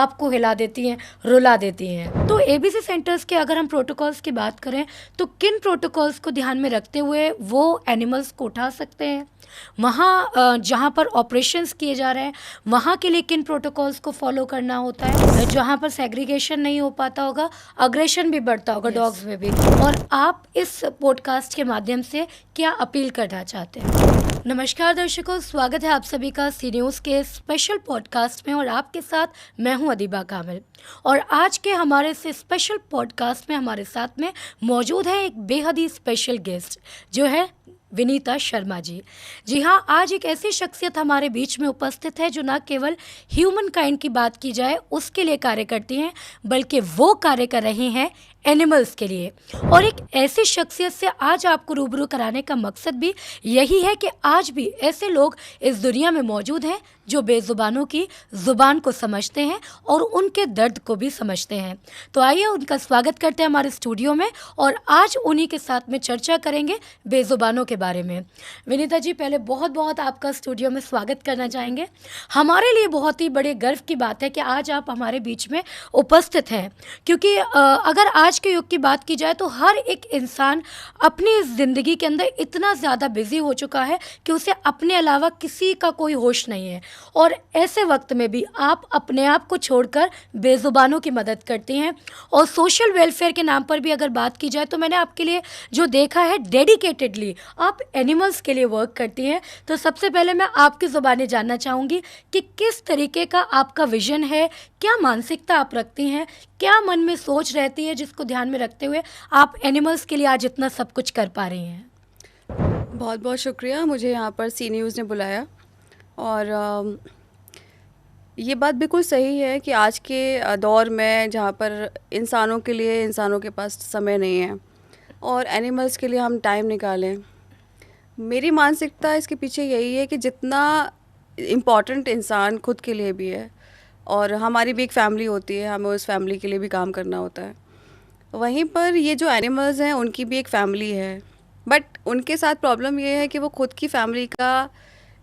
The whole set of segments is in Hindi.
आपको हिला देती हैं, रुला देती हैं। तो एबीसी सेंटर्स के अगर हम प्रोटोकॉल्स की बात करें तो किन प्रोटोकॉल्स को ध्यान में रखते हुए वो एनिमल्स को उठा सकते हैं, वहाँ जहाँ पर ऑपरेशंस किए जा रहे हैं वहाँ के लिए किन प्रोटोकॉल्स को फॉलो करना होता है, जहाँ पर सेग्रीगेशन नहीं हो पाता होगा, अग्रेशन भी बढ़ता होगा डॉग्स में भी, और आप इस पॉडकास्ट के माध्यम से क्या अपील करना चाहते हैं। नमस्कार दर्शकों, स्वागत है आप सभी का सी न्यूज़ के स्पेशल पॉडकास्ट में और आपके साथ मैं हूं अदीबा कामिल। और आज के हमारे इस स्पेशल पॉडकास्ट में हमारे साथ में मौजूद है एक बेहद ही स्पेशल गेस्ट जो है विनीता शर्मा जी। जी हाँ, आज एक ऐसी शख्सियत हमारे बीच में उपस्थित है जो न केवल ह्यूमन काइंड की बात की जाए उसके लिए कार्य करती हैं, बल्कि वो कार्य कर रही हैं एनिमल्स के लिए। और एक ऐसी शख्सियत से आज आपको रूबरू कराने का मकसद भी यही है कि आज भी ऐसे लोग इस दुनिया में मौजूद हैं जो बेजुबानों की ज़ुबान को समझते हैं और उनके दर्द को भी समझते हैं। तो आइए उनका स्वागत करते हैं हमारे स्टूडियो में और आज उन्हीं के साथ में चर्चा करेंगे बेजुबानों के बारे में। विनीता जी, पहले बहुत बहुत आपका स्टूडियो में स्वागत करना चाहेंगे। हमारे लिए बहुत ही बड़े गर्व की बात है कि आज आप हमारे बीच में उपस्थित हैं, क्योंकि अगर आज के युग की बात की जाए तो हर एक इंसान अपनी ज़िंदगी के अंदर इतना ज़्यादा बिजी हो चुका है कि उसे अपने अलावा किसी का कोई होश नहीं है। और ऐसे वक्त में भी आप अपने आप को छोड़कर बेजुबानों की मदद करती हैं और सोशल वेलफेयर के नाम पर भी अगर बात की जाए तो मैंने आपके लिए जो देखा है डेडिकेटेडली आप एनिमल्स के लिए वर्क करती हैं। तो सबसे पहले मैं आपकी ज़ुबानी जानना चाहूँगी कि किस तरीके का आपका विजन है, क्या मानसिकता आप रखती हैं, क्या मन में सोच रहती है जिसको ध्यान में रखते हुए आप एनिमल्स के लिए आज इतना सब कुछ कर पा रही हैं। बहुत बहुत शुक्रिया मुझे यहाँ पर सी न्यूज़ ने बुलाया। और ये बात बिल्कुल सही है कि आज के दौर में जहाँ पर इंसानों के लिए इंसानों के पास समय नहीं है और एनिमल्स के लिए हम टाइम निकालें। मेरी मानसिकता इसके पीछे यही है कि जितना इम्पॉर्टेंट इंसान खुद के लिए भी है और हमारी भी एक फैमिली होती है, हमें उस फैमिली के लिए भी काम करना होता है, वहीं पर ये जो एनिमल्स हैं उनकी भी एक फैमिली है। बट उनके साथ प्रॉब्लम ये है कि वो खुद की फैमिली का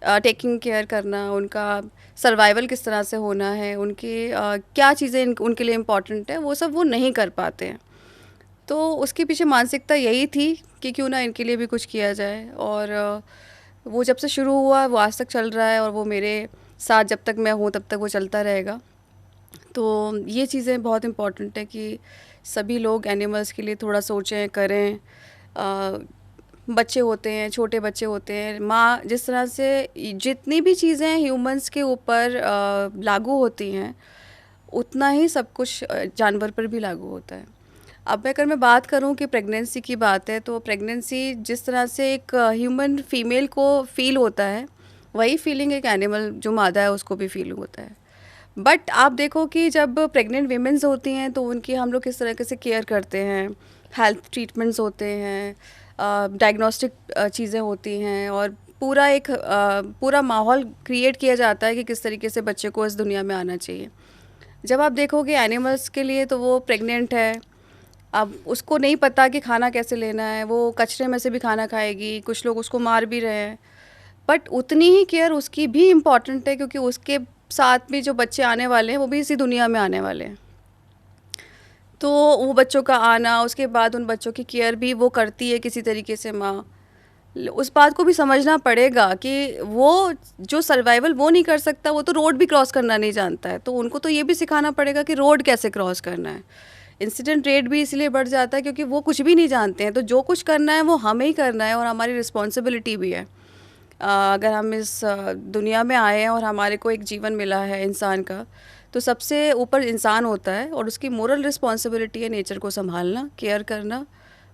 टेकिंग केयर करना, उनका सर्वाइवल किस तरह से होना है, उनकी क्या चीज़ें उनके लिए इम्पॉर्टेंट है, वो सब वो नहीं कर पाते हैं। तो उसके पीछे मानसिकता यही थी कि क्यों ना इनके लिए भी कुछ किया जाए। और वो जब से शुरू हुआ वो आज तक चल रहा है और वो मेरे साथ जब तक मैं हूँ तब तक वो चलता रहेगा। तो ये चीज़ें बहुत इम्पॉर्टेंट है कि सभी लोग एनिमल्स के लिए थोड़ा सोचें, करें। बच्चे होते हैं, छोटे बच्चे होते हैं, माँ जिस तरह से जितनी भी चीज़ें ह्यूमंस के ऊपर लागू होती हैं उतना ही सब कुछ जानवर पर भी लागू होता है। अब अगर मैं बात करूं कि प्रेगनेंसी की बात है तो प्रेगनेंसी जिस तरह से एक ह्यूमन फीमेल को फील होता है वही फीलिंग एक एनिमल जो मादा है उसको भी फील होता है। बट आप देखो कि जब प्रेग्नेंट वीमेंस होती हैं तो उनकी हम लोग किस तरीके से केयर करते हैं, हेल्थ ट्रीटमेंट्स होते हैं, डायग्नोस्टिक चीज़ें होती हैं और पूरा माहौल क्रिएट किया जाता है कि किस तरीके से बच्चे को इस दुनिया में आना चाहिए। जब आप देखोगे एनिमल्स के लिए तो वो प्रेग्नेंट है, अब उसको नहीं पता कि खाना कैसे लेना है, वो कचरे में से भी खाना खाएगी, कुछ लोग उसको मार भी रहे हैं, बट उतनी ही केयर उसकी भी इम्पॉर्टेंट है क्योंकि उसके साथ भी जो बच्चे आने वाले हैं वो भी इसी दुनिया में आने वाले हैं। तो वो बच्चों का आना, उसके बाद उन बच्चों की केयर भी वो करती है किसी तरीके से माँ। उस बात को भी समझना पड़ेगा कि वो जो सर्वाइवल वो नहीं कर सकता, वो तो रोड भी क्रॉस करना नहीं जानता है, तो उनको तो ये भी सिखाना पड़ेगा कि रोड कैसे क्रॉस करना है। इंसिडेंट रेट भी इसलिए बढ़ जाता है क्योंकि वो कुछ भी नहीं जानते हैं। तो जो कुछ करना है वो हमें ही करना है और हमारी रिस्पॉन्सिबिलिटी भी है। अगर हम इस दुनिया में आए हैं और हमारे को एक जीवन मिला है इंसान का, तो सबसे ऊपर इंसान होता है और उसकी मोरल रिस्पॉन्सिबिलिटी है नेचर को संभालना, केयर करना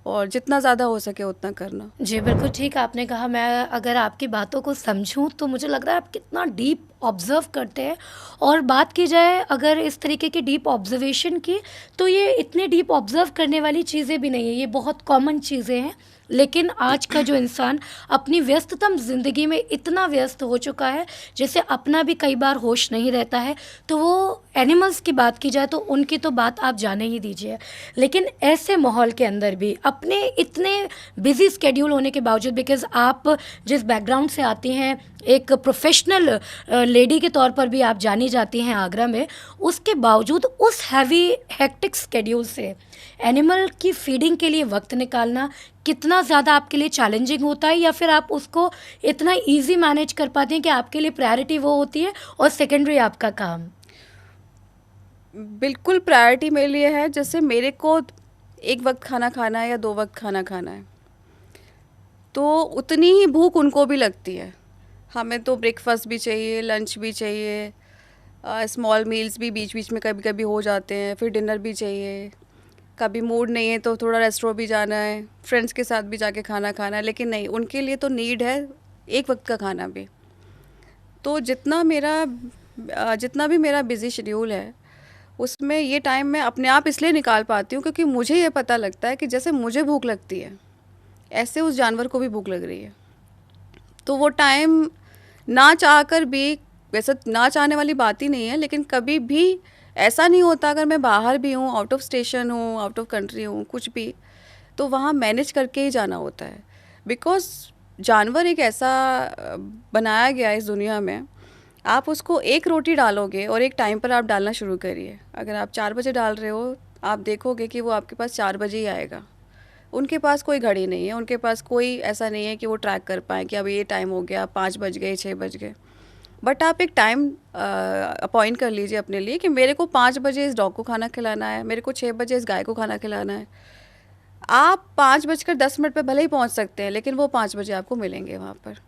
और जितना ज़्यादा हो सके उतना करना। जी बिल्कुल ठीक आपने कहा। मैं अगर आपकी बातों को समझूं तो मुझे लग रहा है आप कितना डीप ऑब्ज़र्व करते हैं। और बात की जाए अगर इस तरीके की डीप ऑब्जर्वेशन की, तो ये इतने डीप ऑब्ज़र्व करने वाली चीज़ें भी नहीं है, ये बहुत कॉमन चीज़ें हैं। लेकिन आज का जो इंसान अपनी व्यस्ततम ज़िंदगी में इतना व्यस्त हो चुका है, जैसे अपना भी कई बार होश नहीं रहता है, तो वो एनिमल्स की बात की जाए तो उनकी तो बात आप जाने ही दीजिए, लेकिन ऐसे माहौल के अंदर भी अपने इतने बिजी स्केड्यूल होने के बावजूद, बिकॉज आप जिस बैकग्राउंड से आती हैं, एक प्रोफेशनल लेडी के तौर पर भी आप जानी जाती हैं आगरा में, उसके बावजूद उस हैवी हेक्टिक स्केड्यूल से एनिमल की फीडिंग के लिए वक्त निकालना कितना ज़्यादा आपके लिए चैलेंजिंग होता है, या फिर आप उसको इतना इजी मैनेज कर पाते हैं कि आपके लिए प्रायोरिटी वो होती है और सेकेंडरी आपका काम? बिल्कुल प्रायोरिटी मेरे लिए है। जैसे मेरे को एक वक्त खाना खाना है या 2 वक्त खाना खाना है, तो उतनी ही भूख उनको भी लगती है। हमें तो ब्रेकफास्ट भी चाहिए, लंच भी चाहिए, स्मॉल मील्स भी बीच बीच में कभी कभी हो जाते हैं, फिर डिनर भी चाहिए। कभी मूड नहीं है तो थोड़ा रेस्टोरेंट भी जाना है, फ्रेंड्स के साथ भी जाके खाना खाना है, लेकिन नहीं, उनके लिए तो नीड है एक वक्त का खाना भी। तो जितना भी मेरा बिज़ी शेड्यूल है, उसमें ये टाइम मैं अपने आप इसलिए निकाल पाती हूँ क्योंकि मुझे ये पता लगता है कि जैसे मुझे भूख लगती है, ऐसे उस जानवर को भी भूख लग रही है। तो वो टाइम ना चाह कर भी, वैसे ना चाहने वाली बात ही नहीं है, लेकिन कभी भी ऐसा नहीं होता, अगर मैं बाहर भी हूँ, आउट ऑफ स्टेशन हूँ, आउट ऑफ कंट्री हूँ, कुछ भी, तो वहाँ मैनेज करके ही जाना होता है। बिकॉज जानवर एक ऐसा बनाया गया है इस दुनिया में, आप उसको एक रोटी डालोगे और एक टाइम पर आप डालना शुरू करिए। अगर आप 4 बजे डाल रहे हो, आप देखोगे कि वो आपके पास 4 बजे ही आएगा। उनके पास कोई घड़ी नहीं है, उनके पास कोई ऐसा नहीं है कि वो ट्रैक कर पाएँ कि अब ये टाइम हो गया, 5 बज गए, 6 बज गए। बट आप एक टाइम अपॉइंट कर लीजिए अपने लिए कि मेरे को 5 बजे इस डॉग को खाना खिलाना है, मेरे को 6 बजे इस गाय को खाना खिलाना है। आप 5:10 पे भले ही पहुंच सकते हैं, लेकिन वो 5 बजे आपको मिलेंगे वहाँ पर।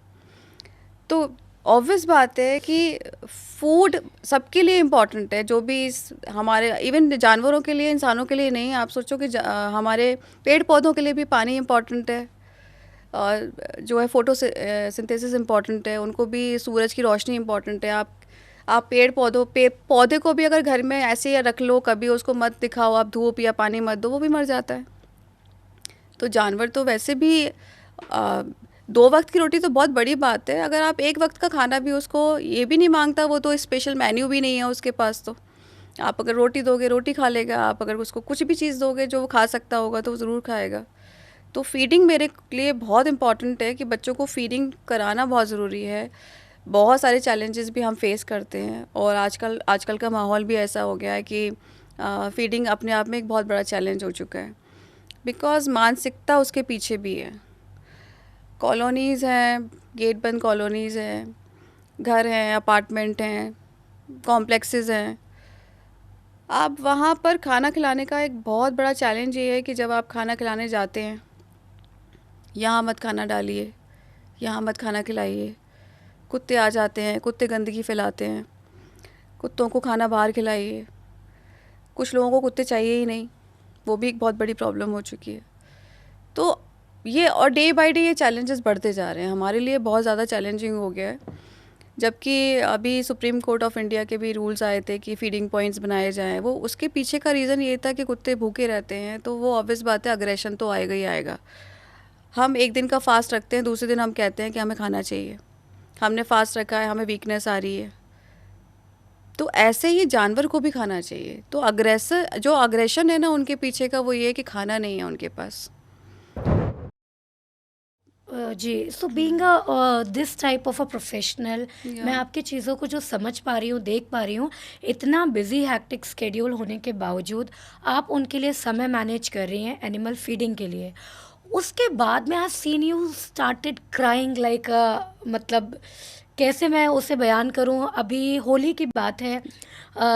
तो ऑब्वियस बात है कि फूड सबके लिए इम्पॉर्टेंट है, जो भी हमारे, इवन जानवरों के लिए, इंसानों के लिए नहीं। आप सोचो कि हमारे पेड़ पौधों के लिए भी पानी इम्पॉर्टेंट है, और जो है फोटो सिंथेसिस इम्पॉर्टेंट है, उनको भी सूरज की रोशनी इम्पॉर्टेंट है। आप पौधे को भी अगर घर में ऐसे ही रख लो, कभी उसको मत दिखाओ, आप धूप या पानी मत दो, वो भी मर जाता है। तो जानवर तो वैसे भी 2 वक्त की रोटी तो बहुत बड़ी बात है। अगर आप एक वक्त का खाना भी उसको ये भी नहीं मांगता, वो तो स्पेशल मेन्यू भी नहीं है उसके पास, तो आप अगर रोटी दोगे रोटी खा लेगा, आप अगर उसको कुछ भी चीज़ दोगे जो वो खा सकता होगा तो वो ज़रूर खाएगा। तो फीडिंग मेरे लिए बहुत इम्पॉर्टेंट है कि बच्चों को फीडिंग कराना बहुत ज़रूरी है। बहुत सारे चैलेंजेस भी हम फेस करते हैं, और आजकल का माहौल भी ऐसा हो गया है कि फीडिंग अपने आप में एक बहुत बड़ा चैलेंज हो चुका है। बिकॉज़ मानसिकता उसके पीछे भी है। कॉलोनीज़ हैं, गेट बंद कॉलोनीज़ हैं, घर हैं, अपार्टमेंट हैं, कॉम्प्लेक्सेस हैं। आप वहाँ पर खाना खिलाने का एक बहुत बड़ा चैलेंज ये है कि जब आप खाना खिलाने जाते हैं, यहाँ मत खाना डालिए, यहाँ मत खाना खिलाइए। कुत्ते आ जाते हैं, कुत्ते गंदगी फैलाते हैं, कुत्तों को खाना बाहर खिलाइए। कुछ लोगों को कुत्ते चाहिए ही नहीं, वो भी एक बहुत बड़ी प्रॉब्लम हो चुकी है। तो ये, और डे बाय डे ये चैलेंजेस बढ़ते जा रहे हैं, हमारे लिए बहुत ज़्यादा चैलेंजिंग हो गया है। जबकि अभी सुप्रीम कोर्ट ऑफ इंडिया के भी रूल्स आए थे कि फीडिंग पॉइंट्स बनाए जाएं, वो उसके पीछे का रीज़न ये था कि कुत्ते भूखे रहते हैं, तो वो ऑब्वियस बात है, अग्रेशन तो आएगा ही आएगा। हम एक दिन का फास्ट रखते हैं, दूसरे दिन हम कहते हैं कि हमें खाना चाहिए, हमने फास्ट रखा है, हमें वीकनेस आ रही है। तो ऐसे ही जानवर को भी खाना चाहिए। तो जो अग्रेशन है ना उनके पीछे का, वो ये है कि खाना नहीं है उनके पास। जी, so being this type of a professional, मैं आपकी चीज़ों को जो समझ पा रही हूँ, देख पा रही हूँ, इतना बिजी हैक्टिक स्केड्यूल होने के बावजूद आप उनके लिए समय मैनेज कर रही हैं एनिमल फीडिंग के लिए। उसके बाद में I seen you started crying like, मतलब कैसे मैं उसे बयान करूं, अभी होली की बात है,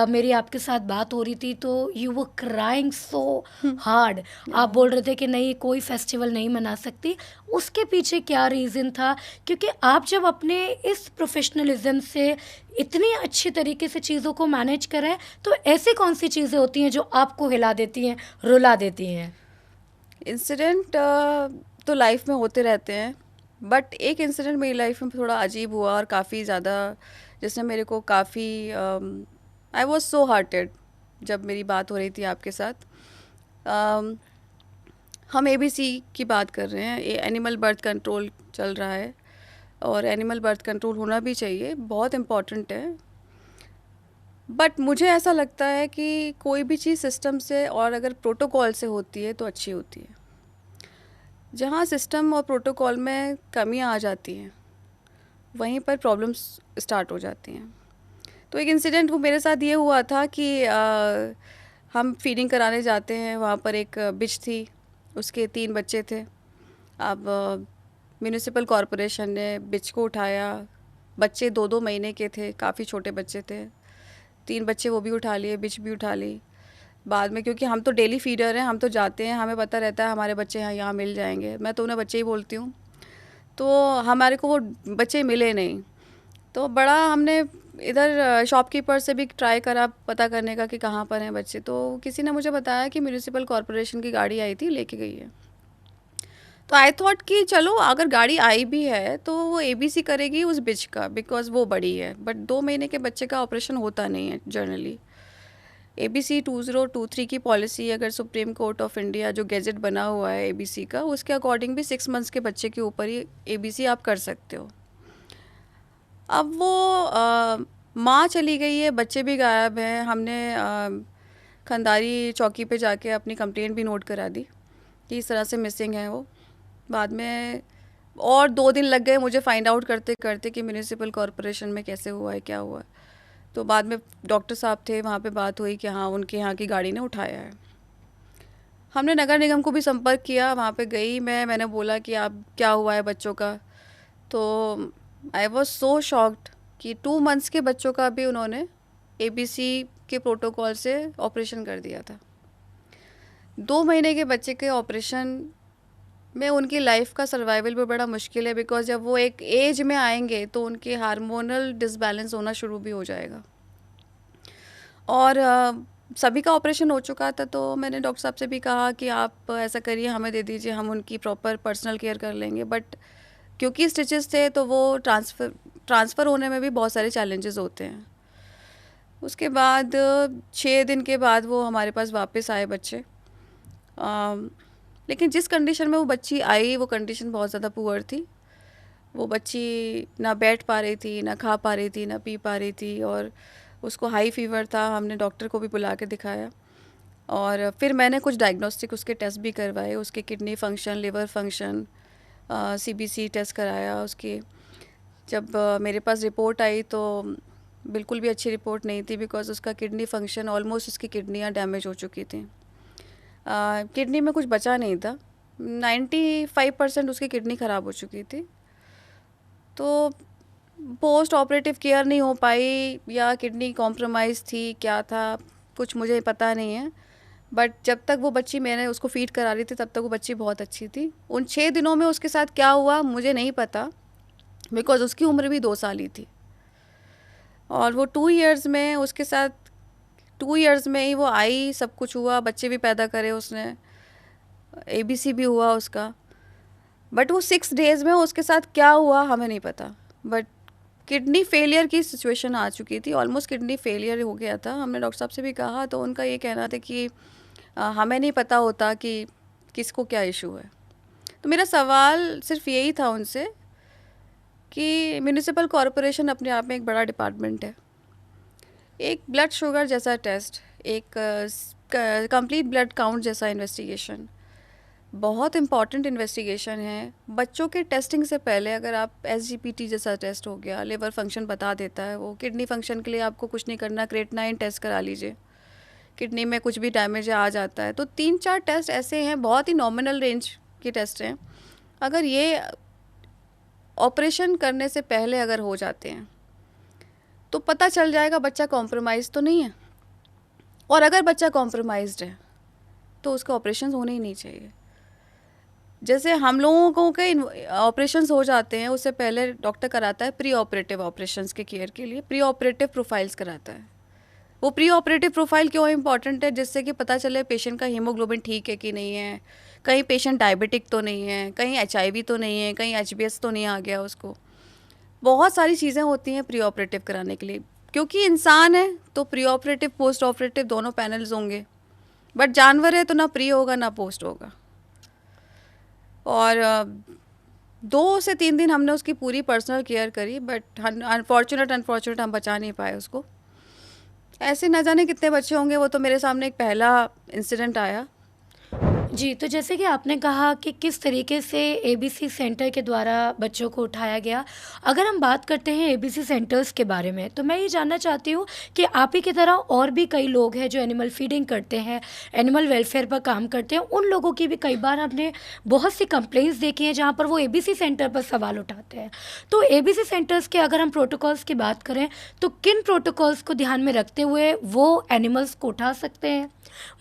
मेरी आपके साथ बात हो रही थी तो यू वो क्राइंग सो हार्ड। आप बोल रहे थे कि नहीं, कोई फेस्टिवल नहीं मना सकती। उसके पीछे क्या रीज़न था? क्योंकि आप जब अपने इस प्रोफेशनलिज्म से इतनी अच्छी तरीके से चीज़ों को मैनेज करें, तो ऐसी कौन सी चीज़ें होती हैं जो आपको हिला देती हैं, रुला देती हैं? इंसिडेंट तो लाइफ में होते रहते हैं, बट एक इंसिडेंट मेरी लाइफ में थोड़ा अजीब हुआ और काफ़ी ज़्यादा, जिसने मेरे को काफ़ी, आई वॉज सो हार्टेड जब मेरी बात हो रही थी आपके साथ। हम ABC की बात कर रहे हैं, एनिमल बर्थ कंट्रोल चल रहा है, और एनिमल बर्थ कंट्रोल होना भी चाहिए, बहुत इम्पॉर्टेंट है। बट मुझे ऐसा लगता है कि कोई भी चीज़ सिस्टम से और अगर प्रोटोकॉल से होती है तो अच्छी होती है। जहाँ सिस्टम और प्रोटोकॉल में कमियाँ आ जाती हैं वहीं पर प्रॉब्लम्स स्टार्ट हो जाती हैं। तो एक इंसिडेंट वो मेरे साथ ये हुआ था कि हम फीडिंग कराने जाते हैं, वहाँ पर एक बिच थी, उसके 3 बच्चे थे। अब म्युनिसिपल कॉरपोरेशन ने बिच को उठाया, बच्चे 2-2 महीने के थे, काफ़ी छोटे बच्चे थे। 3 बच्चे वो भी उठा लिए, बिच भी उठा ली। बाद में क्योंकि हम तो डेली फीडर हैं, हम तो जाते हैं, हमें पता रहता है हमारे बच्चे यहाँ मिल जाएंगे, मैं तो उन्हें बच्चे ही बोलती हूँ। तो हमारे को वो बच्चे मिले नहीं। तो बड़ा हमने इधर शॉपकीपर से भी ट्राई करा पता करने का कि कहाँ पर हैं बच्चे। तो किसी ने मुझे बताया कि म्युनिसिपल कॉरपोरेशन की गाड़ी आई थी, लेके गई है। तो आई थॉट कि चलो अगर गाड़ी आई भी है तो वो एबीसी करेगी उस बिच का, बिकॉज वो बड़ी है। बट 2 महीने के बच्चे का ऑपरेशन होता नहीं है जनरली। एबीसी 2023 की पॉलिसी, अगर सुप्रीम कोर्ट ऑफ इंडिया जो गैजेट बना हुआ है एबीसी का, उसके अकॉर्डिंग भी 6 मंथ्स के बच्चे के ऊपर ही एबीसी आप कर सकते हो। अब वो माँ चली गई है, बच्चे भी गायब हैं। हमने खंडारी चौकी पे जाके अपनी कंप्लेंट भी नोट करा दी कि इस तरह से मिसिंग है वो। बाद में और 2 दिन लग गए मुझे फाइंड आउट करते करते कि म्यूनिसिपल कॉरपोरेशन में कैसे हुआ है, क्या हुआ है। तो बाद में डॉक्टर साहब थे, वहाँ पे बात हुई कि हाँ उनके यहाँ की गाड़ी ने उठाया है। हमने नगर निगम को भी संपर्क किया, वहाँ पे गई मैंने बोला कि आप क्या हुआ है बच्चों का। तो आई वॉज सो शॉक्ड कि 2 मंथ्स के बच्चों का भी उन्होंने एबीसी के प्रोटोकॉल से ऑपरेशन कर दिया था। 2 महीने के बच्चे के ऑपरेशन में उनकी लाइफ का सर्वाइवल भी बड़ा मुश्किल है, बिकॉज जब वो एक एज में आएंगे तो उनके हार्मोनल डिसबैलेंस होना शुरू भी हो जाएगा। और सभी का ऑपरेशन हो चुका था। तो मैंने डॉक्टर साहब से भी कहा कि आप ऐसा करिए, हमें दे दीजिए, हम उनकी प्रॉपर पर्सनल केयर कर लेंगे। बट क्योंकि स्टिचेस थे तो वो ट्रांसफ़र होने में भी बहुत सारे चैलेंजेस होते हैं। उसके बाद 6 दिन के बाद वो हमारे पास वापस आए बच्चे। लेकिन जिस कंडीशन में वो बच्ची आई, वो कंडीशन बहुत ज़्यादा पुअर थी। वो बच्ची ना बैठ पा रही थी, ना खा पा रही थी, ना पी पा रही थी, और उसको हाई फीवर था। हमने डॉक्टर को भी बुला के दिखाया, और फिर मैंने कुछ डायग्नोस्टिक उसके टेस्ट भी करवाए, उसके kidney function, liver function, CBC test कराया उसकी। जब मेरे पास रिपोर्ट आई तो बिल्कुल भी अच्छी रिपोर्ट नहीं थी, बिकॉज उसका किडनी फंक्शन, ऑलमोस्ट उसकी किडनियाँ डैमेज हो चुकी थी। किडनी में कुछ बचा नहीं था, 95% उसकी किडनी ख़राब हो चुकी थी। तो पोस्ट ऑपरेटिव केयर नहीं हो पाई, या किडनी कॉम्प्रोमाइज़ थी, क्या था कुछ मुझे पता नहीं है। बट जब तक वो बच्ची, मैंने उसको फीड करा रही थी, तब तक वो बच्ची बहुत अच्छी थी। उन 6 दिनों में उसके साथ क्या हुआ मुझे नहीं पता, बिकॉज उसकी उम्र भी 2 साल ही थी। और वो 2 इयर्स में उसके साथ 2 इयर्स में ही वो आई, सब कुछ हुआ, बच्चे भी पैदा करे उसने, एबीसी भी हुआ उसका। बट वो 6 डेज़ में उसके साथ क्या हुआ हमें नहीं पता। बट किडनी फेलियर की सिचुएशन आ चुकी थी, ऑलमोस्ट किडनी फेलियर हो गया था। हमने डॉक्टर साहब से भी कहा, तो उनका ये कहना था कि हमें नहीं पता होता कि किसको क्या इशू है। तो मेरा सवाल सिर्फ यही था उनसे कि म्यूनिसिपल कॉरपोरेशन अपने आप में एक बड़ा डिपार्टमेंट है। एक ब्लड शुगर जैसा टेस्ट, एक कंप्लीट ब्लड काउंट जैसा इन्वेस्टिगेशन, बहुत इंपॉर्टेंट इन्वेस्टिगेशन है। बच्चों के टेस्टिंग से पहले अगर आप SGPT जैसा टेस्ट हो गया, लिवर फंक्शन बता देता है वो। किडनी फंक्शन के लिए आपको कुछ नहीं करना, क्रेटनाइन टेस्ट करा लीजिए, किडनी में कुछ भी डैमेज आ जाता है। तो 3-4 टेस्ट ऐसे हैं, बहुत ही नॉमिनल रेंज के टेस्ट हैं। अगर ये ऑपरेशन करने से पहले अगर हो जाते हैं तो पता चल जाएगा बच्चा कॉम्प्रोमाइज़ तो नहीं है। और अगर बच्चा कॉम्प्रोमाइज्ड है तो उसका ऑपरेशन होने ही नहीं चाहिए। जैसे हम लोगों को के ऑपरेशंस हो जाते हैं, उससे पहले डॉक्टर कराता है प्री ऑपरेटिव ऑपरेशंस के केयर के लिए, प्री ऑपरेटिव प्रोफाइल्स कराता है। वो प्री ऑपरेटिव प्रोफाइल क्यों इम्पॉर्टेंट है? जिससे कि पता चले पेशेंट का हीमोग्लोबिन ठीक है कि नहीं है, कहीं पेशेंट डायबिटिक तो नहीं है, कहीं HIV तो नहीं है, कहीं HBS तो नहीं आ गया उसको। बहुत सारी चीज़ें होती हैं प्री ऑपरेटिव कराने के लिए। क्योंकि इंसान है तो प्री ऑपरेटिव पोस्ट ऑपरेटिव दोनों पैनल्स होंगे, बट जानवर है तो ना प्री होगा ना पोस्ट होगा। और 2 से 3 दिन हमने उसकी पूरी पर्सनल केयर करी, बट अनफॉर्चुनेट हम बचा नहीं पाए उसको। ऐसे ना जाने कितने बच्चे होंगे, वो तो मेरे सामने एक पहला इंसिडेंट आया। जी, तो जैसे कि आपने कहा कि किस तरीके से एबीसी सेंटर के द्वारा बच्चों को उठाया गया। अगर हम बात करते हैं एबीसी सेंटर्स के बारे में, तो मैं ये जानना चाहती हूँ कि आप ही की तरह और भी कई लोग हैं जो एनिमल फीडिंग करते हैं, एनिमल वेलफेयर पर काम करते हैं। उन लोगों की भी कई बार हमने बहुत सी कंप्लेंट्स देखी हैं जहाँ पर वो एबीसी सेंटर पर सवाल उठाते हैं। तो एबीसी सेंटर्स के अगर हम प्रोटोकॉल्स की बात करें, तो किन प्रोटोकॉल्स को ध्यान में रखते हुए वो एनिमल्स को उठा सकते हैं?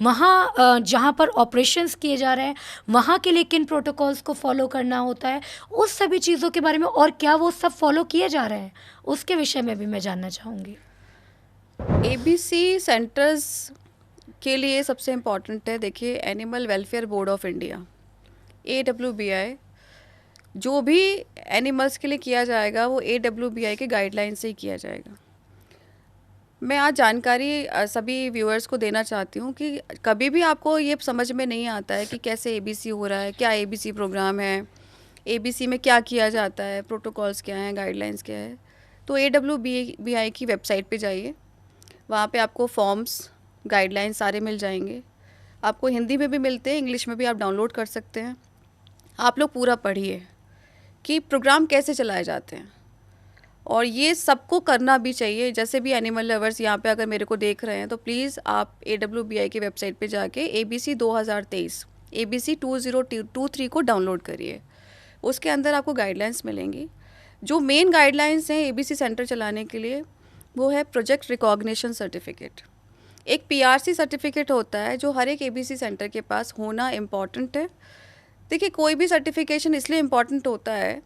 वहाँ जहाँ पर ऑपरेशंस किए जा रहे हैं, वहाँ के लिए किन प्रोटोकॉल्स को फॉलो करना होता है, उस सभी चीज़ों के बारे में, और क्या वो सब फॉलो किए जा रहे हैं, उसके विषय में भी मैं जानना चाहूँगी। एबीसी सेंटर्स के लिए सबसे इम्पॉर्टेंट है, देखिए, animal welfare board of India, AWBI। जो भी एनिमल्स के लिए किया जाएगा वो AWBI के गाइडलाइन से ही किया जाएगा। मैं आज जानकारी सभी व्यूअर्स को देना चाहती हूँ कि कभी भी आपको ये समझ में नहीं आता है कि कैसे एबीसी हो रहा है, क्या एबीसी प्रोग्राम है, एबीसी में क्या किया जाता है, प्रोटोकॉल्स क्या हैं, गाइडलाइंस क्या है, तो AWBI की वेबसाइट पे जाइए। वहाँ पे आपको फॉर्म्स, गाइडलाइंस सारे मिल जाएंगे। आपको हिंदी में भी मिलते हैं, इंग्लिश में भी आप डाउनलोड कर सकते हैं। आप लोग पूरा पढ़िए कि प्रोग्राम कैसे चलाए जाते हैं, और ये सबको करना भी चाहिए। जैसे भी एनिमल लवर्स यहाँ पे अगर मेरे को देख रहे हैं, तो प्लीज़ आप AWBI की वेबसाइट पे जाके ABC 2023 ABC 2023 को डाउनलोड करिए। उसके अंदर आपको गाइडलाइंस मिलेंगी। जो मेन गाइडलाइंस हैं एबीसी सेंटर चलाने के लिए, वो है प्रोजेक्ट रिकॉग्निशन सर्टिफिकेट। एक PRC सर्टिफिकेट होता है जो हर एक एबीसी सेंटर के पास होना इम्पॉर्टेंट है। देखिए, कोई भी सर्टिफिकेशन इसलिए इम्पॉर्टेंट होता है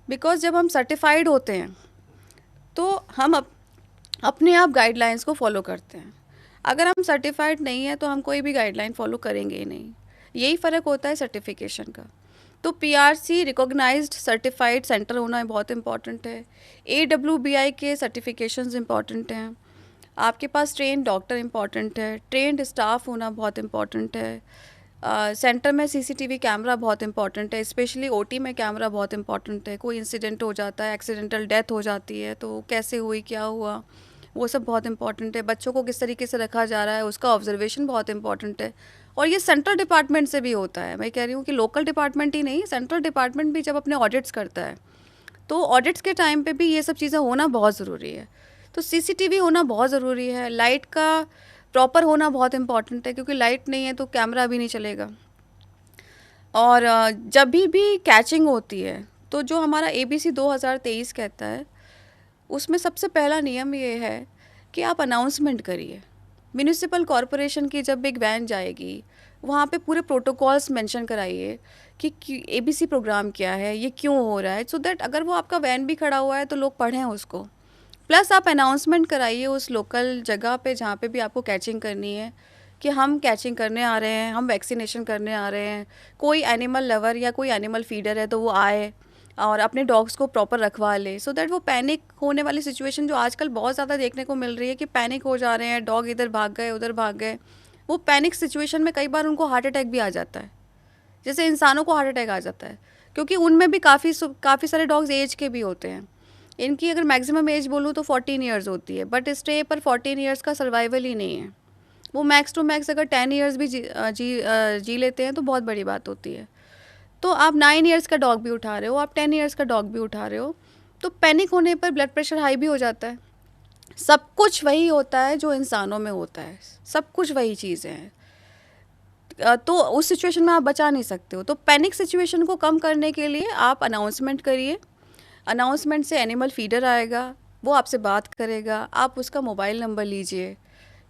बिकॉज जब हम सर्टिफाइड होते हैं तो हम अपने आप गाइडलाइंस को फॉलो करते हैं। अगर हम सर्टिफाइड नहीं है तो हम कोई भी गाइडलाइन फॉलो करेंगे ही नहीं। यही फ़र्क होता है सर्टिफिकेशन का। तो PRC रिकॉग्नाइज्ड सर्टिफाइड सेंटर होना बहुत इम्पॉर्टेंट है। AWBI के सर्टिफिकेशंस इम्पॉर्टेंट हैं। आपके पास ट्रेन डॉक्टर इम्पॉर्टेंट है, ट्रेंड स्टाफ होना बहुत इम्पॉर्टेंट है। सेंटर में CCTV कैमरा बहुत इंपॉर्टेंट है, स्पेशली OT में कैमरा बहुत इंपॉर्टेंट है। कोई इंसिडेंट हो जाता है, एक्सीडेंटल डेथ हो जाती है, तो कैसे हुई, क्या हुआ, वो सब बहुत इंपॉर्टेंट है। बच्चों को किस तरीके से रखा जा रहा है, उसका ऑब्जर्वेशन बहुत इंपॉर्टेंट है। और ये सेंट्रल डिपार्टमेंट से भी होता है। मैं कह रही हूँ कि लोकल डिपार्टमेंट ही नहीं, सेंट्रल डिपार्टमेंट भी जब अपने ऑडिट्स करता है तो ऑडिट्स के टाइम पे भी ये सब चीज़ें होना बहुत ज़रूरी है। तो CCTV होना बहुत ज़रूरी है। लाइट का प्रॉपर होना बहुत इंपॉर्टेंट है, क्योंकि लाइट नहीं है तो कैमरा भी नहीं चलेगा। और जब भी कैचिंग होती है तो जो हमारा ABC 2023 कहता है, उसमें सबसे पहला नियम ये है कि आप अनाउंसमेंट करिए। म्यूनिसिपल कॉरपोरेशन की जब एक वैन जाएगी, वहाँ पे पूरे प्रोटोकॉल्स मेंशन कराइए कि ABC प्रोग्राम क्या है, ये क्यों हो रहा है, सो दैट अगर वो आपका वैन भी खड़ा हुआ है तो लोग पढ़ें उसको। प्लस आप अनाउंसमेंट कराइए उस लोकल जगह पे जहाँ पे भी आपको कैचिंग करनी है कि हम कैचिंग करने आ रहे हैं, हम वैक्सीनेशन करने आ रहे हैं। कोई एनिमल लवर या कोई एनिमल फीडर है तो वो आए और अपने डॉग्स को प्रॉपर रखवा ले, सो दैट वो पैनिक होने वाली सिचुएशन जो आजकल बहुत ज़्यादा देखने को मिल रही है कि पैनिक हो जा रहे हैं, डॉग इधर भाग गए उधर भाग गए, वो पैनिक सिचुएशन में कई बार उनको हार्ट अटैक भी आ जाता है, जैसे इंसानों को हार्ट अटैक आ जाता है, क्योंकि उनमें भी काफ़ी सारे डॉग्स एज के भी होते हैं। इनकी अगर मैक्सिमम एज बोलूँ तो 14 ईयर्स होती है, बट स्टे पर 14 ईयर्स का सर्वाइवल ही नहीं है। वो मैक्स टू मैक्स अगर 10 ईयर्स भी जी लेते हैं तो बहुत बड़ी बात होती है। तो आप 9 ईयर्स का डॉग भी उठा रहे हो, आप 10 ईयर्स का डॉग भी उठा रहे हो, तो पैनिक होने पर ब्लड प्रेशर हाई भी हो जाता है। सब कुछ वही होता है जो इंसानों में होता है, सब कुछ वही चीज़ें हैं। तो उस सिचुएशन में आप बचा नहीं सकते हो। तो पैनिक सिचुएशन को कम करने के लिए आप अनाउंसमेंट करिए। अनाउंसमेंट से एनिमल फीडर आएगा, वो आपसे बात करेगा। आप उसका मोबाइल नंबर लीजिए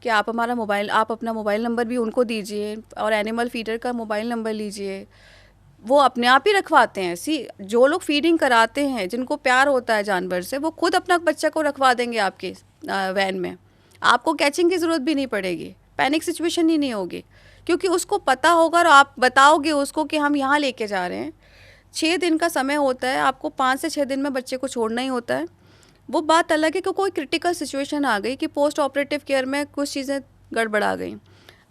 कि आप अपना मोबाइल नंबर भी उनको दीजिए, और एनिमल फीडर का मोबाइल नंबर लीजिए। वो अपने आप ही रखवाते हैं। जो लोग फीडिंग कराते हैं, जिनको प्यार होता है जानवर से, वो खुद अपना बच्चा को रखवा देंगे आपके वैन में। आपको कैचिंग की ज़रूरत भी नहीं पड़ेगी, पैनिक सिचुएशन ही नहीं होगी, क्योंकि उसको पता होगा और आप बताओगे उसको कि हम यहाँ लेके जा रहे हैं। 6 दिन का समय होता है, आपको 5 से 6 दिन में बच्चे को छोड़ना ही होता है। वो बात अलग है कि कोई क्रिटिकल सिचुएशन आ गई कि पोस्ट ऑपरेटिव केयर में कुछ चीज़ें गड़बड़ा गई।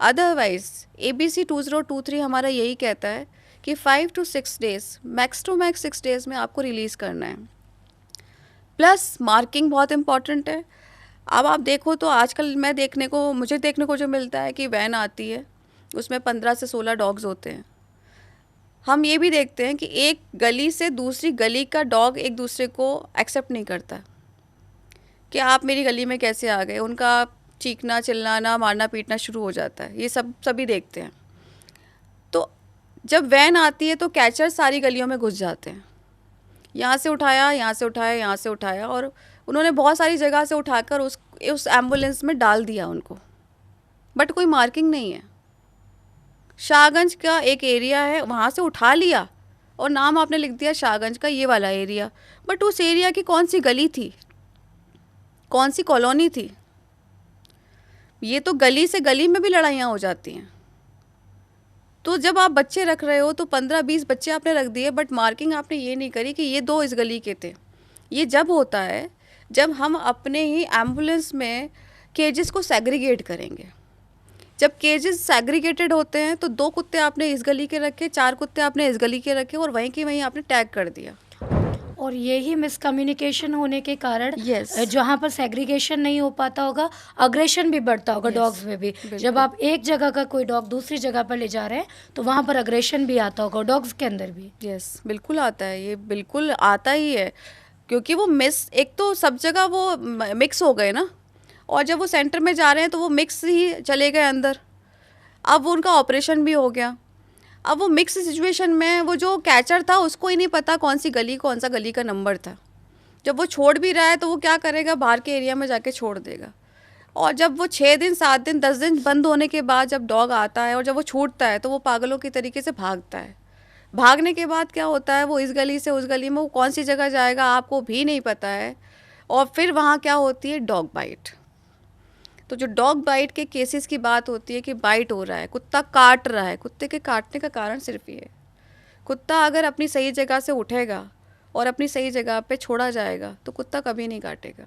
अदरवाइज ABC 2023 हमारा यही कहता है कि 5 to 6 days, max to max 6 days में आपको रिलीज़ करना है। प्लस मार्किंग बहुत इंपॉर्टेंट है। अब आप देखो तो आजकल मुझे देखने को जो मिलता है कि वैन आती है, उसमें 15 से 16 डॉग्स होते हैं। हम ये भी देखते हैं कि एक गली से दूसरी गली का डॉग एक दूसरे को एक्सेप्ट नहीं करता कि आप मेरी गली में कैसे आ गए। उनका चीखना चिल्लाना मारना पीटना शुरू हो जाता है। ये सभी देखते हैं। तो जब वैन आती है तो कैचर सारी गलियों में घुस जाते हैं। यहाँ से उठाया, यहाँ से उठाया, यहाँ से उठाया, और उन्होंने बहुत सारी जगह से उठाकर उस एम्बुलेंस में डाल दिया उनको, बट कोई मार्किंग नहीं है। शाहगंज का एक एरिया है, वहाँ से उठा लिया और नाम आपने लिख दिया शाहगंज का ये वाला एरिया, बट उस एरिया की कौन सी गली थी, कौन सी कॉलोनी थी? ये तो गली से गली में भी लड़ाइयाँ हो जाती हैं। तो जब आप बच्चे रख रहे हो तो 15-20 बच्चे आपने रख दिए, बट मार्किंग आपने ये नहीं करी कि ये 2 इस गली के थे। ये जब होता है जब हम अपने ही एम्बुलेंस में केजेस को सेग्रीगेट करेंगे। जब केजेस सेग्रीगेटेड होते हैं तो 2 कुत्ते आपने इस गली के रखे, 4 कुत्ते आपने इस गली के रखे, और वहीं की वहीं आपने टैग कर दिया। और यही मिसकम्युनिकेशन होने के कारण Yes. जहाँ पर सेग्रीगेशन नहीं हो पाता होगा, अग्रेशन भी बढ़ता होगा Yes, डॉग्स में भी। बिल्कुल। जब आप एक जगह का कोई डॉग दूसरी जगह पर ले जा रहे हैं तो वहाँ पर अग्रेशन भी आता होगा डॉग्स के अंदर भी। यस, बिल्कुल आता है, ये बिल्कुल आता ही है, क्योंकि वो एक तो सब जगह वो मिक्स हो गए ना, और जब वो सेंटर में जा रहे हैं तो वो मिक्स ही चले गए अंदर। अब वो उनका ऑपरेशन भी हो गया। अब वो मिक्स सिचुएशन में वो जो कैचर था उसको ही नहीं पता कौन सी गली, कौन सा गली का नंबर था। जब वो छोड़ भी रहा है तो वो क्या करेगा, बाहर के एरिया में जाके छोड़ देगा। और जब वो 6 दिन 7 दिन 10 दिन बंद होने के बाद जब डॉग आता है और जब वो छूटता है तो वो पागलों की तरीके से भागता है। भागने के बाद क्या होता है, वो इस गली से उस गली में वो कौन सी जगह जाएगा आपको भी नहीं पता है। और फिर वहाँ क्या होती है, डॉग बाइट। तो जो डॉग बाइट के केसेस की बात होती है कि बाइट हो रहा है, कुत्ता काट रहा है, कुत्ते के काटने का कारण सिर्फ ये है, कुत्ता अगर अपनी सही जगह से उठेगा और अपनी सही जगह पे छोड़ा जाएगा तो कुत्ता कभी नहीं काटेगा।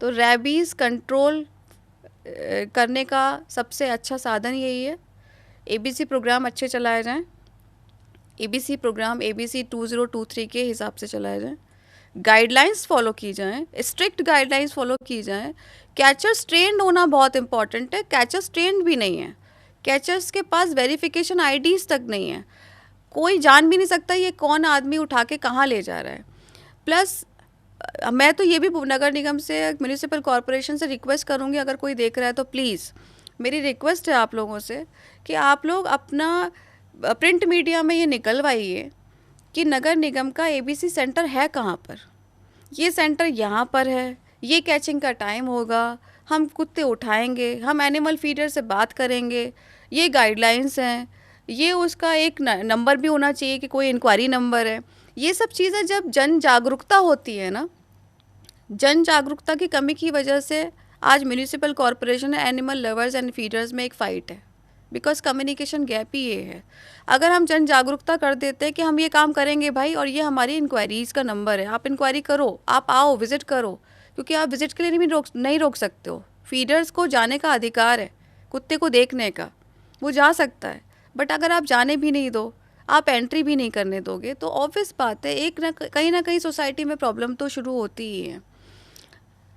तो रैबीज़ कंट्रोल करने का सबसे अच्छा साधन यही है, एबीसी प्रोग्राम अच्छे चलाए जाएं। एबीसी प्रोग्राम एबीसी 2023 के हिसाब से चलाए जाएं, गाइडलाइंस फॉलो की जाएं, स्ट्रिक्ट गाइडलाइंस फॉलो की जाएं। कैचर्स ट्रेंड होना बहुत इंपॉर्टेंट है। कैचर्स ट्रेंड भी नहीं है, कैचर्स के पास वेरिफिकेशन आईडीज़ तक नहीं है, कोई जान भी नहीं सकता ये कौन आदमी उठा के कहाँ ले जा रहा है। प्लस मैं तो ये भी नगर निगम से, म्यूनिसिपल कॉरपोरेशन से रिक्वेस्ट करूँगी, अगर कोई देख रहा है तो प्लीज़ मेरी रिक्वेस्ट है आप लोगों से कि आप लोग अपना प्रिंट मीडिया में ये निकलवाइए कि नगर निगम का एबीसी सेंटर है कहाँ पर, ये सेंटर यहाँ पर है, ये कैचिंग का टाइम होगा, हम कुत्ते उठाएंगे, हम एनिमल फीडर से बात करेंगे, ये गाइडलाइंस हैं, ये उसका एक नंबर भी होना चाहिए कि कोई इंक्वायरी नंबर है। ये सब चीज़ें जब जन जागरूकता होती है ना, जन जागरूकता की कमी की वजह से आज municipal corporation animal lovers and feeders में एक फ़ाइट है, बिकॉज कम्युनिकेशन गैप ही ये है। अगर हम जन जागरूकता कर देते हैं कि हम ये काम करेंगे भाई, और ये हमारी इंक्वायरीज़ का नंबर है, आप इंक्वायरी करो, आप आओ विज़िट करो, क्योंकि आप विज़िट के लिए नहीं रोक सकते हो। फीडर्स को जाने का अधिकार है, कुत्ते को देखने का, वो जा सकता है, बट अगर आप जाने भी नहीं दो, आप एंट्री भी नहीं करने दोगे, तो ऑब्वियस बात है एक ना कहीं सोसाइटी में प्रॉब्लम तो शुरू होती ही है।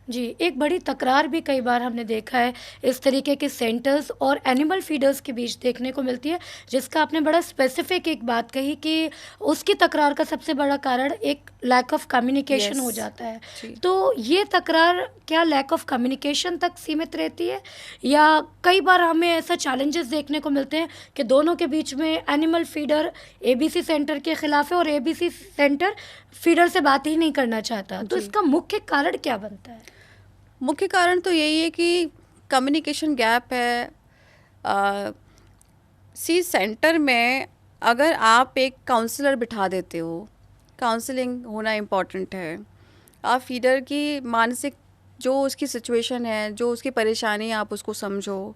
जी, एक बड़ी तकरार भी कई बार हमने देखा है इस तरीके के सेंटर्स और एनिमल फीडर्स के बीच देखने को मिलती है, जिसका आपने बड़ा स्पेसिफिक एक बात कही कि उसकी तकरार का सबसे बड़ा कारण एक लैक ऑफ कम्युनिकेशन हो Yes, जाता है। जी। तो ये तकरार क्या लैक ऑफ कम्युनिकेशन तक सीमित रहती है, या कई बार हमें ऐसा चैलेंजेस देखने को मिलते हैं कि दोनों के बीच में एनिमल फीडर एबीसी सेंटर के खिलाफ है और एबीसी सेंटर फीडर से बात ही नहीं करना चाहता, तो जी। इसका मुख्य कारण क्या बनता है? मुख्य कारण तो यही है कि कम्युनिकेशन गैप है। सेंटर में अगर आप एक काउंसलर बिठा देते हो, काउंसलिंग होना इम्पॉर्टेंट है। आप फीडर की मानसिक जो उसकी सिचुएशन है, जो उसकी परेशानी है, आप उसको समझो।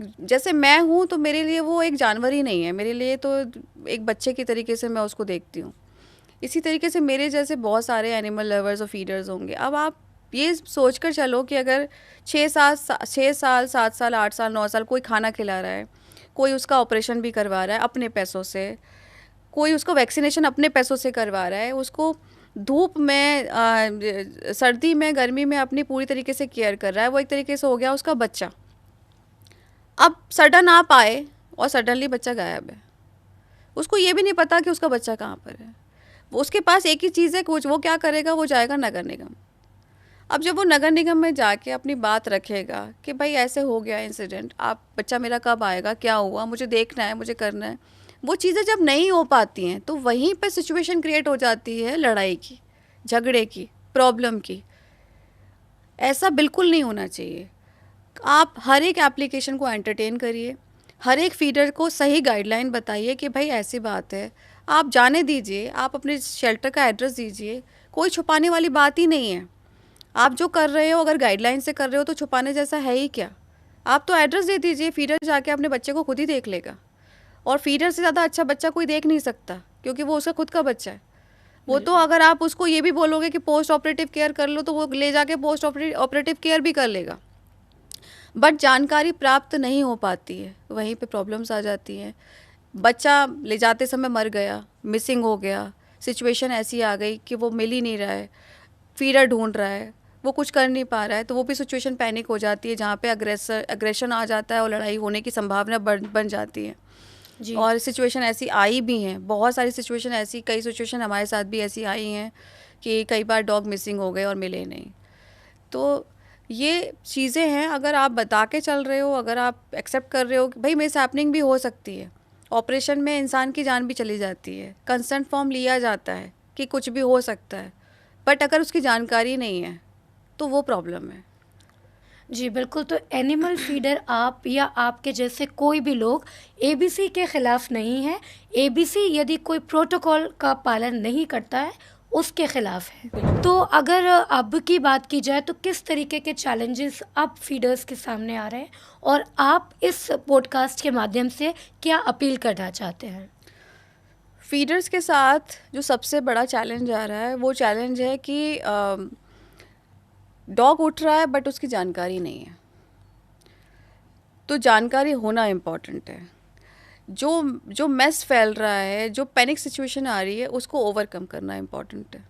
जैसे मैं हूँ तो मेरे लिए वो एक जानवर ही नहीं है, मेरे लिए तो एक बच्चे की तरीके से मैं उसको देखती हूँ। इसी तरीके से मेरे जैसे बहुत सारे एनिमल लवर्स और फीडर्स होंगे। अब आप ये सोच कर चलो कि अगर 6 साल 7 साल 8 साल 9 साल कोई खाना खिला रहा है, कोई उसका ऑपरेशन भी करवा रहा है अपने पैसों से, कोई उसको वैक्सीनेशन अपने पैसों से करवा रहा है, उसको धूप में सर्दी में गर्मी में अपनी पूरी तरीके से केयर कर रहा है, वो एक तरीके से हो गया उसका बच्चा। अब सडन आप आए और सडनली बच्चा गायब है, उसको ये भी नहीं पता कि उसका बच्चा कहाँ पर है। वो उसके पास एक ही चीज़ है कि वो क्या करेगा, वो जाएगा नगर निगम। अब जब वो नगर निगम में जाके अपनी बात रखेगा कि भाई ऐसे हो गया इंसिडेंट, आप बच्चा मेरा कब आएगा, क्या हुआ, मुझे देखना है, मुझे करना है, वो चीज़ें जब नहीं हो पाती हैं तो वहीं पर सिचुएशन क्रिएट हो जाती है लड़ाई की, झगड़े की, प्रॉब्लम की। ऐसा बिल्कुल नहीं होना चाहिए। आप हर एक एप्लीकेशन को एंटरटेन करिए, हर एक फीडर को सही गाइडलाइन बताइए कि भाई ऐसी बात है, आप जाने दीजिए, आप अपने शेल्टर का एड्रेस दीजिए, कोई छुपाने वाली बात ही नहीं है। आप जो कर रहे हो अगर गाइडलाइन से कर रहे हो तो छुपाने जैसा है ही क्या। आप तो एड्रेस दे दीजिए, फीडर जाके अपने बच्चे को खुद ही देख लेगा। और फीडर से ज़्यादा अच्छा बच्चा कोई देख नहीं सकता, क्योंकि वो उसका खुद का बच्चा है। वो तो अगर आप उसको ये भी बोलोगे कि पोस्ट ऑपरेटिव केयर कर लो तो वो ले जाके पोस्ट ऑपरेटिव केयर भी कर लेगा। बट जानकारी प्राप्त नहीं हो पाती है, वहीं पे प्रॉब्लम्स आ जाती हैं। बच्चा ले जाते समय मर गया, मिसिंग हो गया, सिचुएशन ऐसी आ गई कि वो मिल ही नहीं रहा है, फीडर ढूंढ रहा है, वो कुछ कर नहीं पा रहा है, तो वो भी सिचुएशन पैनिक हो जाती है, जहाँ पे अग्रेशन आ जाता है और लड़ाई होने की संभावना बन जाती है। जी। और सिचुएशन ऐसी आई भी हैं, बहुत सारी सिचुएशन ऐसी, कई सिचुएशन हमारे साथ भी ऐसी आई हैं कि कई बार डॉग मिसिंग हो गए और मिले नहीं। तो ये चीज़ें हैं, अगर आप बता के चल रहे हो, अगर आप एक्सेप्ट कर रहे हो कि भाई मिस हैपनिंग भी हो सकती है, ऑपरेशन में इंसान की जान भी चली जाती है, कंसेंट फॉर्म लिया जाता है कि कुछ भी हो सकता है, बट अगर उसकी जानकारी नहीं है तो वो प्रॉब्लम है। जी बिल्कुल, तो एनिमल फीडर आप या आपके जैसे कोई भी लोग एबीसी के खिलाफ नहीं है। एबीसी यदि कोई प्रोटोकॉल का पालन नहीं करता है उसके खिलाफ है। तो अगर अब की बात की जाए तो किस तरीके के चैलेंजेस अब फीडर्स के सामने आ रहे हैं और आप इस पॉडकास्ट के माध्यम से क्या अपील करना चाहते हैं? फीडर्स के साथ जो सबसे बड़ा चैलेंज आ रहा है वो चैलेंज है कि डॉग उठ रहा है बट उसकी जानकारी नहीं है। तो जानकारी होना इम्पॉर्टेंट है। जो जो मेस फैल रहा है, जो पैनिक सिचुएशन आ रही है, उसको ओवरकम करना इम्पॉर्टेंट है।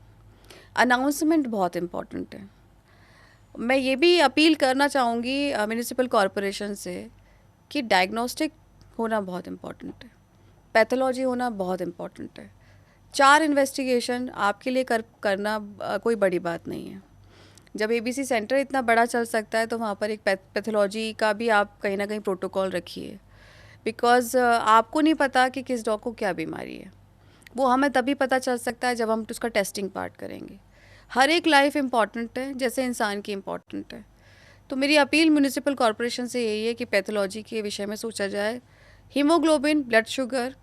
अनाउंसमेंट बहुत इम्पॉर्टेंट है। मैं ये भी अपील करना चाहूँगी म्यूनिसिपल कॉरपोरेशन से कि डायग्नोस्टिक होना बहुत इम्पॉर्टेंट है, पैथोलॉजी होना बहुत इम्पॉर्टेंट है। 4 इन्वेस्टिगेशन आपके लिए करना कोई बड़ी बात नहीं है। जब एबीसी सेंटर इतना बड़ा चल सकता है तो वहाँ पर एक पैथोलॉजी का भी आप कहीं ना कहीं प्रोटोकॉल रखिए, बिकॉज़ आपको नहीं पता कि किस डॉग को क्या बीमारी है। वो हमें तभी पता चल सकता है जब हम उसका टेस्टिंग पार्ट करेंगे। हर एक लाइफ इम्पॉर्टेंट है, जैसे इंसान की इम्पॉर्टेंट है। तो मेरी अपील म्यूनिसिपल कॉरपोरेशन से यही है कि पैथोलॉजी के विषय में सोचा जाए। Haemoglobin, blood sugar,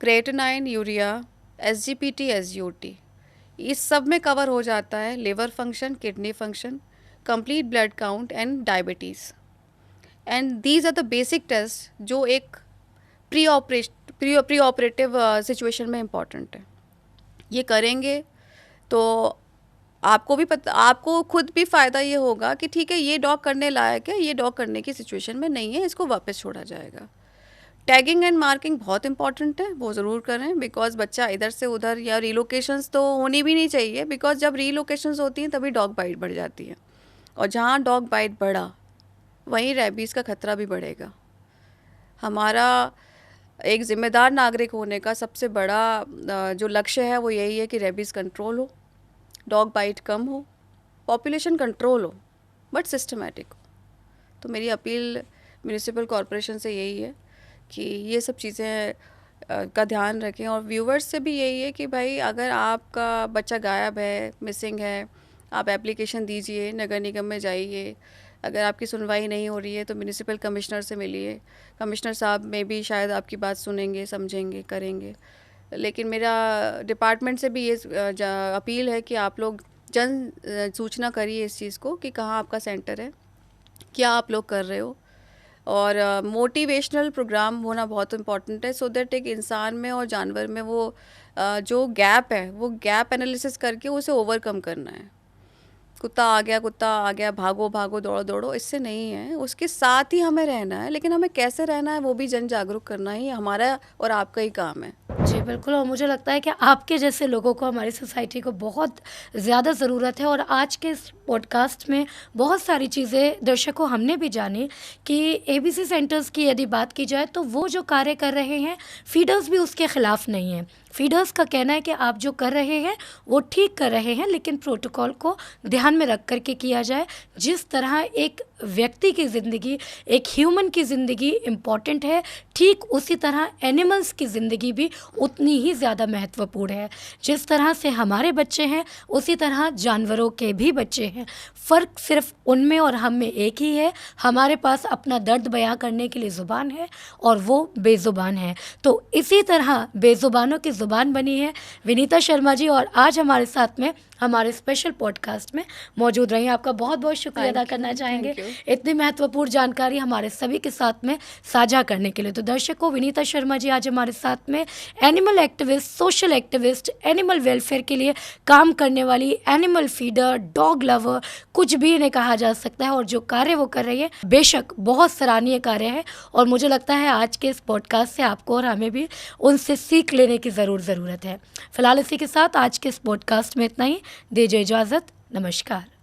creatinine, urea, SGPT, SGOT, इस सब में कवर हो जाता है liver function, kidney function, complete blood count and diabetes. And these are the basic test जो एक प्री ऑपरेटिव सिचुएशन में इम्पॉर्टेंट है। ये करेंगे तो आपको भी पता, आपको खुद भी फ़ायदा ये होगा कि ठीक है, ये डॉग करने लायक है, ये डॉग करने की सिचुएशन में नहीं है, इसको वापस छोड़ा जाएगा। टैगिंग एंड मार्किंग बहुत इंपॉर्टेंट है, वो ज़रूर करें, बिकॉज बच्चा इधर से उधर, या रीलोकेशंस तो होनी भी नहीं चाहिए, बिकॉज जब रीलोकेशंस होती हैं तभी डॉग बाइट बढ़ जाती है, और जहाँ डॉग बाइट बढ़ा वहीं रेबीज़ का खतरा भी बढ़ेगा। हमारा एक ज़िम्मेदार नागरिक होने का सबसे बड़ा जो लक्ष्य है वो यही है कि रेबीज़ कंट्रोल हो, डॉग बाइट कम हो, पॉपुलेशन कंट्रोल हो, बट सिस्टमेटिक हो। तो मेरी अपील म्यूनिसिपल कॉरपोरेशन से यही है कि ये सब चीज़ें का ध्यान रखें, और व्यूवर्स से भी यही है कि भाई अगर आपका बच्चा गायब है, मिसिंग है, आप एप्लीकेशन दीजिए, नगर निगम में जाइए। अगर आपकी सुनवाई नहीं हो रही है तो म्यूनिसिपल कमिश्नर से मिलिए, कमिश्नर साहब में भी शायद आपकी बात सुनेंगे, समझेंगे, करेंगे। लेकिन मेरा डिपार्टमेंट से भी ये अपील है कि आप लोग जन सूचना करिए इस चीज़ को कि कहाँ आपका सेंटर है, क्या आप लोग कर रहे हो, और मोटिवेशनल प्रोग्राम होना बहुत इम्पॉर्टेंट है, सो दैट एक इंसान में और जानवर में वो जो गैप है वो गैप एनालिसिस करके उसे ओवरकम करना है। कुत्ता आ गया, भागो भागो, दौड़ो दौड़ो, इससे नहीं है, उसके साथ ही हमें रहना है, लेकिन हमें कैसे रहना है वो भी जन जागरूक करना ही हमारा और आपका ही काम है। जी, बिल्कुल। और मुझे लगता है कि आपके जैसे लोगों को हमारी सोसाइटी को बहुत ज़्यादा ज़रूरत है। और आज के इस पॉडकास्ट में बहुत सारी चीज़ें दर्शकों हमने भी जानी कि एबीसी सेंटर्स की यदि बात की जाए तो वो जो कार्य कर रहे हैं, फीडर्स भी उसके खिलाफ नहीं हैं। फीडर्स का कहना है कि आप जो कर रहे हैं वो ठीक कर रहे हैं, लेकिन प्रोटोकॉल को ध्यान में रख कर के किया जाए। जिस तरह एक व्यक्ति की ज़िंदगी, एक ह्यूमन की ज़िंदगी इम्पॉर्टेंट है, ठीक उसी तरह एनिमल्स की ज़िंदगी भी उतनी ही ज़्यादा महत्वपूर्ण है। जिस तरह से हमारे बच्चे हैं, उसी तरह जानवरों के भी बच्चे हैं। फ़र्क सिर्फ उनमें और हम में एक ही है। हमारे पास अपना दर्द बयां करने के लिए ज़ुबान है और वो बेज़ुबान है। तो इसी तरह बेज़ुबानों की ज़ुबान बनी है विनीता शर्मा जी, और आज हमारे साथ में हमारे स्पेशल पॉडकास्ट में मौजूद रही। आपका बहुत बहुत शुक्रिया अदा करना चाहेंगे इतनी महत्वपूर्ण जानकारी हमारे सभी के साथ में साझा करने के लिए। तो दर्शकों, विनीता शर्मा जी आज हमारे साथ में animal activist, social activist, animal welfare के लिए काम करने वाली, एनिमल फीडर, डॉग लवर, कुछ भी इन्हें कहा जा सकता है। और जो कार्य वो कर रही है बेशक बहुत सराहनीय कार्य है। और मुझे लगता है आज के इस पॉडकास्ट से आपको और हमें भी उनसे सीख लेने की ज़रूरत है। फिलहाल इसी के साथ आज के इस पॉडकास्ट में इतना ही। दीजिए इजाज़त। नमस्कार।